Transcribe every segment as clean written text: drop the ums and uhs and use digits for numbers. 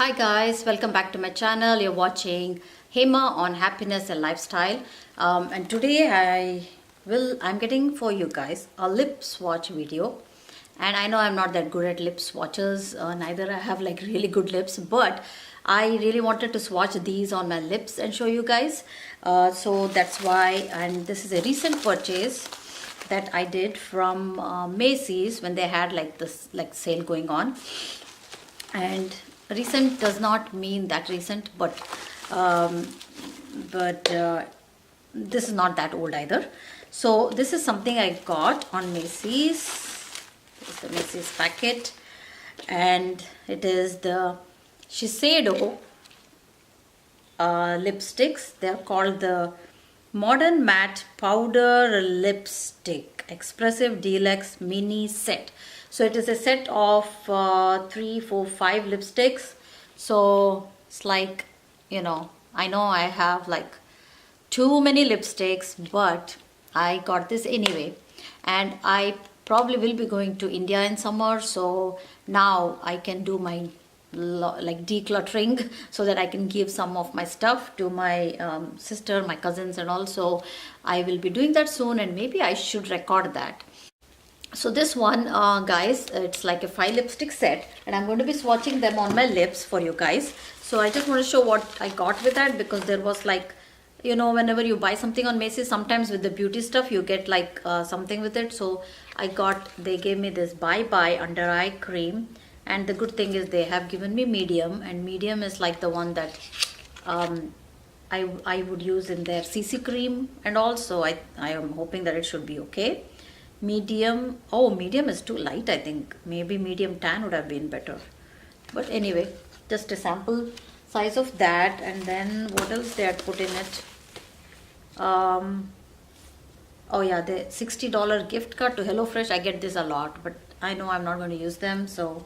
Hi guys, welcome back to my channel. You're watching Hema on happiness and lifestyle. And today I'm getting for you guys a lip swatch video. And I know I'm not that good at lip swatches, neither I have like really good lips, but I really wanted to swatch these on my lips and show you guys. So that's why, and this is a recent purchase that I did from Macy's when they had like this sale going on. And recent does not mean that recent, but this is not that old either. So this is something I got on Macy's. This is the Macy's packet, and it is the Shiseido lipsticks. They are called the ModernMatte Powder Lipstick Expressive Deluxe Mini Set. So it is a set of 3, 4, 5 lipsticks. So it's like, I know I have like too many lipsticks, but I got this anyway. And I probably will be going to India in summer. So now I can do my like decluttering so that I can give some of my stuff to my sister, my cousins, and also I will be doing that soon, and maybe I should record that. So this one, guys, it's like a 5 lipstick set, and I'm going to be swatching them on my lips for you guys. So I just want to show what I got with that, because there was like, whenever you buy something on Macy's, sometimes with the beauty stuff, you get like something with it. So they gave me this Bye Bye under eye cream, and the good thing is they have given me medium, and medium is like the one that I would use in their CC cream, and also I am hoping that it should be okay. Medium, medium is too light, I think. Maybe medium tan would have been better. But anyway, just a sample size of that. And then what else they had put in it? Oh yeah, the $60 gift card to HelloFresh. I get this a lot, but I know I'm not going to use them. So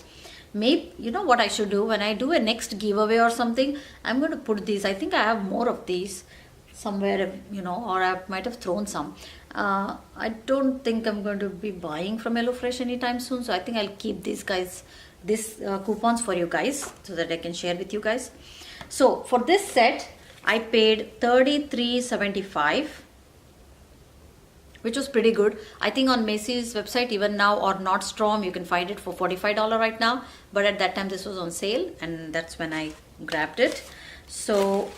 maybe, what I should do when I do a next giveaway or something, I'm going to put these. I think I have more of these somewhere, or I might have thrown some. I don't think I'm going to be buying from HelloFresh anytime soon, so I think I'll keep these coupons for you guys so that I can share with you guys. So for this set, I paid $33.75, which was pretty good. I think on Macy's website even now, or Nordstrom, you can find it for $45 right now, but at that time this was on sale, and that's when I grabbed it. So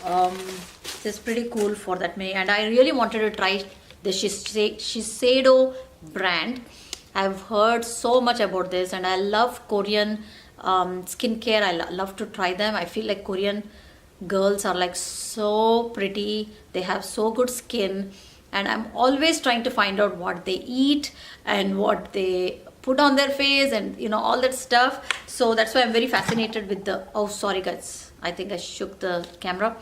this is pretty cool for that many, and I really wanted to try the Shiseido brand. I've heard so much about this, and I love Korean skincare. I love to try them. I feel like Korean girls are like so pretty. They have so good skin, and I'm always trying to find out what they eat and what they put on their face, and all that stuff. So that's why I'm very fascinated with the, oh sorry guys, I think I shook the camera.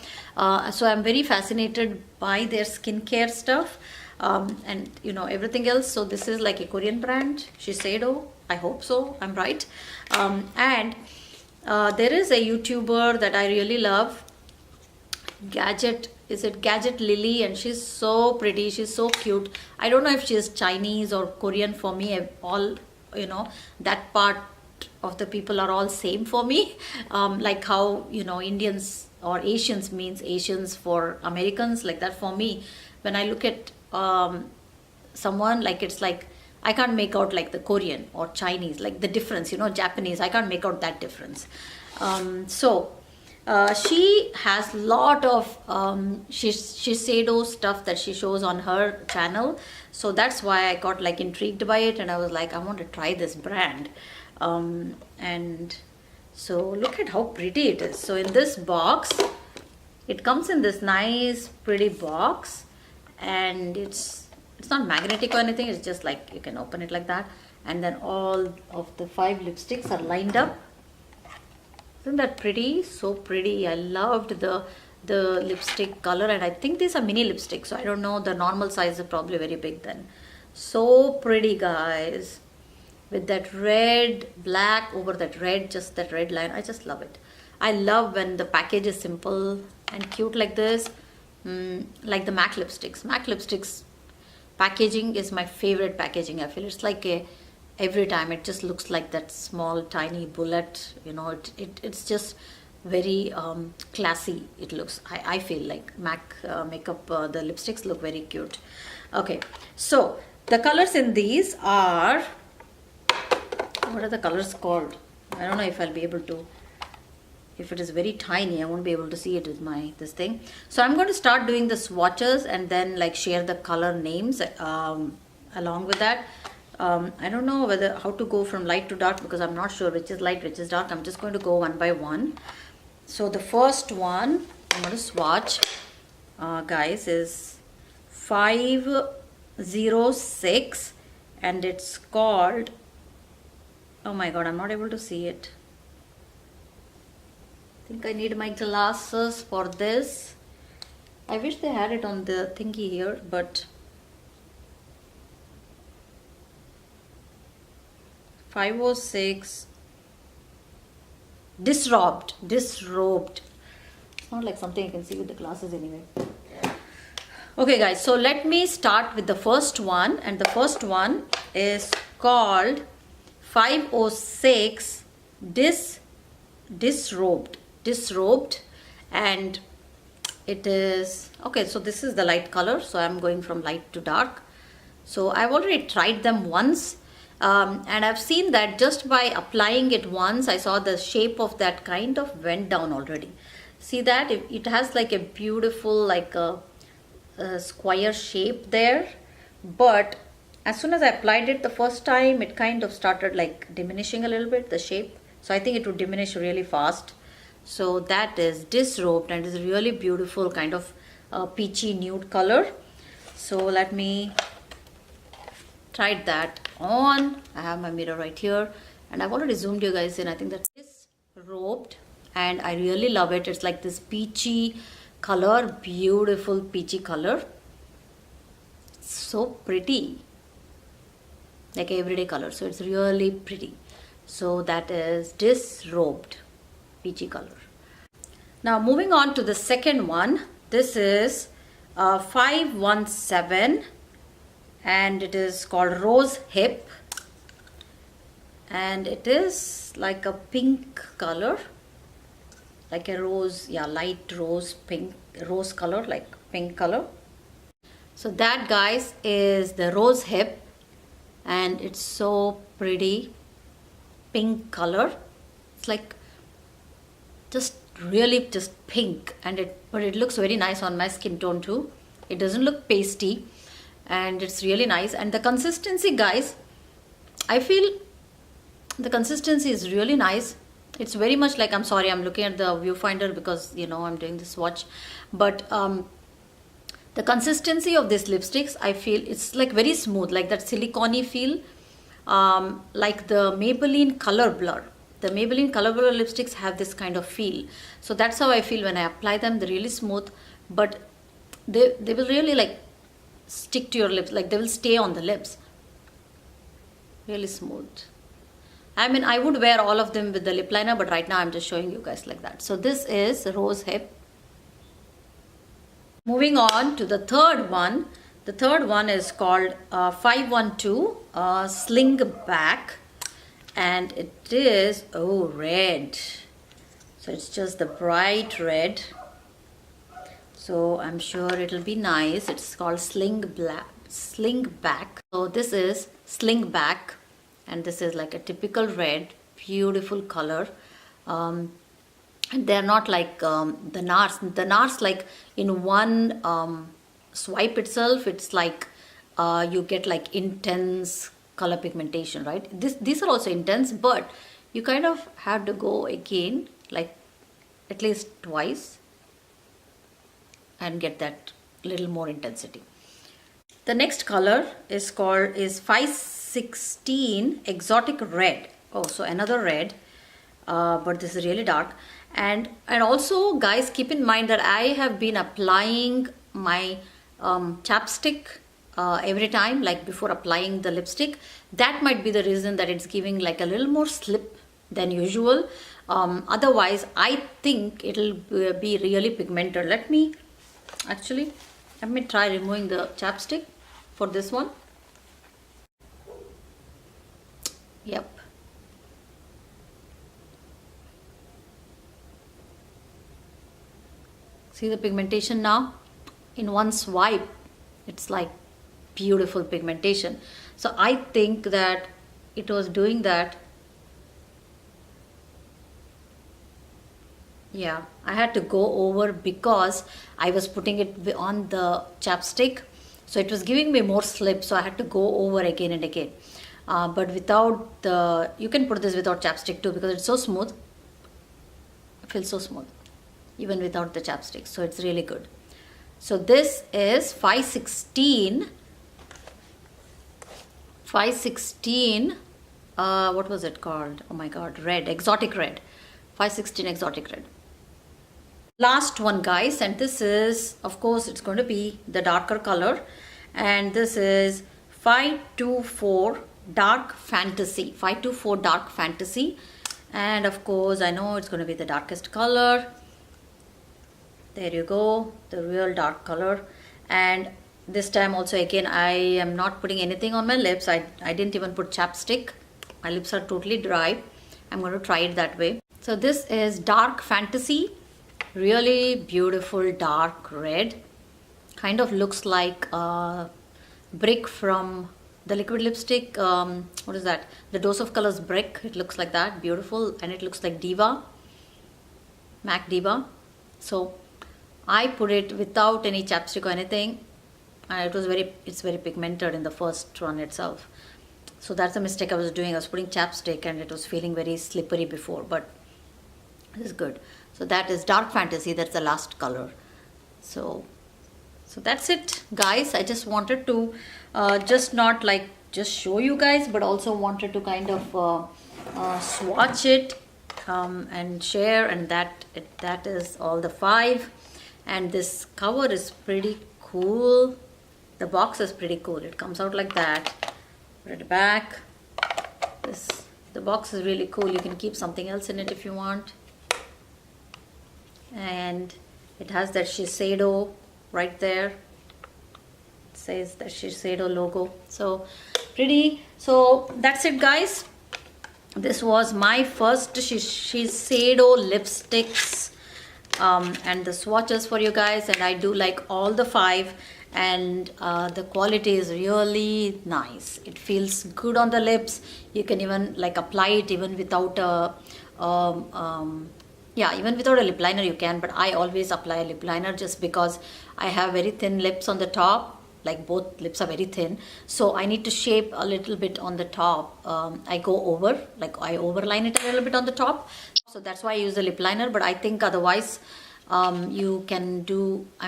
So I'm very fascinated by their skincare stuff, and everything else. So this is like a Korean brand, Shiseido. I hope so, I'm right. And there is a YouTuber that I really love, Gadget Lily, and she's so pretty, she's so cute. I don't know if she's Chinese or Korean. For me, all that part of the people are all same for me, like how Indians or Asians means Asians for Americans, like that for me. When I look at someone, like it's like I can't make out like the Korean or Chinese, like the difference, Japanese, I can't make out that difference. So she has lot of Shiseido stuff that she shows on her channel, so that's why I got like intrigued by it, and I was like, I want to try this brand. And so look at how pretty it is. So in this box, it comes in this nice pretty box, and it's not magnetic or anything. It's just like you can open it like that, and then all of the 5 lipsticks are lined up. Isn't that pretty? So pretty. I loved the lipstick color, and I think these are mini lipsticks, so I don't know, the normal size is probably very big then. So pretty guys, with that red, black over that red, just that red line. I just love it. I love when the package is simple and cute like this. Like the MAC lipsticks. MAC lipsticks packaging is my favorite packaging. I feel it's like every time it just looks like that small tiny bullet. It's just very classy it looks. I feel like MAC makeup, the lipsticks look very cute. Okay, so the colors in these are, what are the colors called? I don't know if I'll be able to, if it is very tiny I won't be able to see it with my this thing. So I'm going to start doing the swatches and then like share the color names along with that. I don't know whether how to go from light to dark because I'm not sure which is light, which is dark. I'm just going to go one by one. So the first one I'm going to swatch, guys, is 506 and it's called, oh my god, I'm not able to see it. I think I need my glasses for this. I wish they had it on the thingy here, but 506 Disrobed. It's not like something you can see with the glasses anyway. Okay guys, so let me start with the first one, and the first one is called 506 Disrobed, and it is okay. So this is the light color, so I'm going from light to dark. So I've already tried them once, and I've seen that just by applying it once, I saw the shape of that kind of went down already. See that it has like a beautiful like a square shape there, but as soon as I applied it the first time, it kind of started like diminishing a little bit, the shape. So I think it would diminish really fast. So that is Disrobed, and it's a really beautiful kind of peachy nude color. So let me try that on. I have my mirror right here, and I've already zoomed you guys in. I think that Disrobed, and I really love it. It's like this peachy color, beautiful peachy color. So pretty, like everyday color. So it's really pretty. So that is Disrobed, peachy color. Now moving on to the second one. This is 517 and it is called Rosehip, and it is like a pink color, like a rose, yeah, light rose, pink rose color, like pink color. So that, guys, is the Rosehip, and it's so pretty pink color. It's like just really just pink, and but it looks very nice on my skin tone too. It doesn't look pasty, and it's really nice. And the consistency, guys, I feel the consistency is really nice. It's very much like, I'm sorry, I'm looking at the viewfinder because I'm doing this swatch, but the consistency of these lipsticks, I feel it's like very smooth, like that silicone-y feel, like the Maybelline Color Blur. The Maybelline Color Blur lipsticks have this kind of feel. So that's how I feel when I apply them. They're really smooth, but they will really like stick to your lips, like they will stay on the lips. Really smooth. I mean, I would wear all of them with the lip liner, but right now I'm just showing you guys like that. So this is Rosehip. Moving on to the third one. The third one is called 512 SlingBack, and it is red. So it's just the bright red. So I'm sure it'll be nice. It's called SlingBack. So this is SlingBack, and this is like a typical red, beautiful color. And they're not like the NARS. The NARS, like in one swipe itself, it's like you get like intense color pigmentation, right? These are also intense, but you kind of have to go again, like at least twice, and get that little more intensity. The next color is 516 ExoticRed. Oh, so another red, but this is really dark. And also, guys, keep in mind that I have been applying my chapstick every time, like before applying the lipstick. That might be the reason that it's giving like a little more slip than usual. Otherwise, I think it'll be really pigmented. Let me try removing the chapstick for this one. Yep. See the pigmentation now? In one swipe, it's like beautiful pigmentation. So I think that it was doing that. Yeah, I had to go over because I was putting it on the chapstick. So it was giving me more slip. So I had to go over again and again. But without the, you can put this without chapstick too because it's so smooth. It feels so smooth even without the chapstick. So it's really good. So this is 516. What was it called? Oh my god, red, ExoticRed. 516 ExoticRed. Last one, guys, and this is, of course, it's going to be the darker color, and this is 524 DarkFantasy. 524 DarkFantasy, and of course I know it's going to be the darkest color. There you go, the real dark color. And this time also again I am not putting anything on my lips. I didn't even put chapstick. My lips are totally dry. I'm going to try it that way. So this is DarkFantasy. Really beautiful dark red. Kind of looks like a brick from the liquid lipstick. What is that? The Dose of Colors brick. It looks like that. Beautiful. And it looks like Diva. MAC Diva. So I put it without any chapstick or anything. And it's very pigmented in the first one itself. So that's a mistake I was doing. I was putting chapstick and it was feeling very slippery before. But this is good. So that is DarkFantasy. That's the last color. So that's it, guys. I just wanted to just show you guys, but also wanted to kind of swatch it and share. And that is all the 5. And this cover is pretty cool. The box is pretty cool. It comes out like that. Put it back. The box is really cool. You can keep something else in it if you want. And it has that Shiseido right there. It says the Shiseido logo. So pretty. So that's it, guys. This was my first Shiseido lipsticks and the swatches for you guys. And I do like all the 5. And the quality is really nice. It feels good on the lips. You can even like apply it even without a even without a lip liner you can, but I always apply a lip liner just because I have very thin lips on the top. Like both lips are very thin, so I need to shape a little bit on the top. I go over, like I overline it a little bit on the top, so that's why I use the lip liner. But I think otherwise you can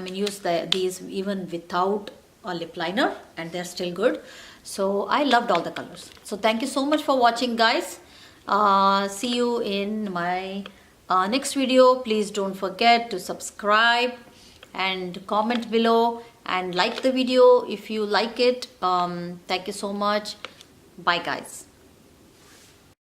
use these even without a lip liner and they're still good. So I loved all the colors. So thank you so much for watching, guys. See you in my next video. Please don't forget to subscribe and comment below and like the video if you like it. Thank you so much. Bye, guys.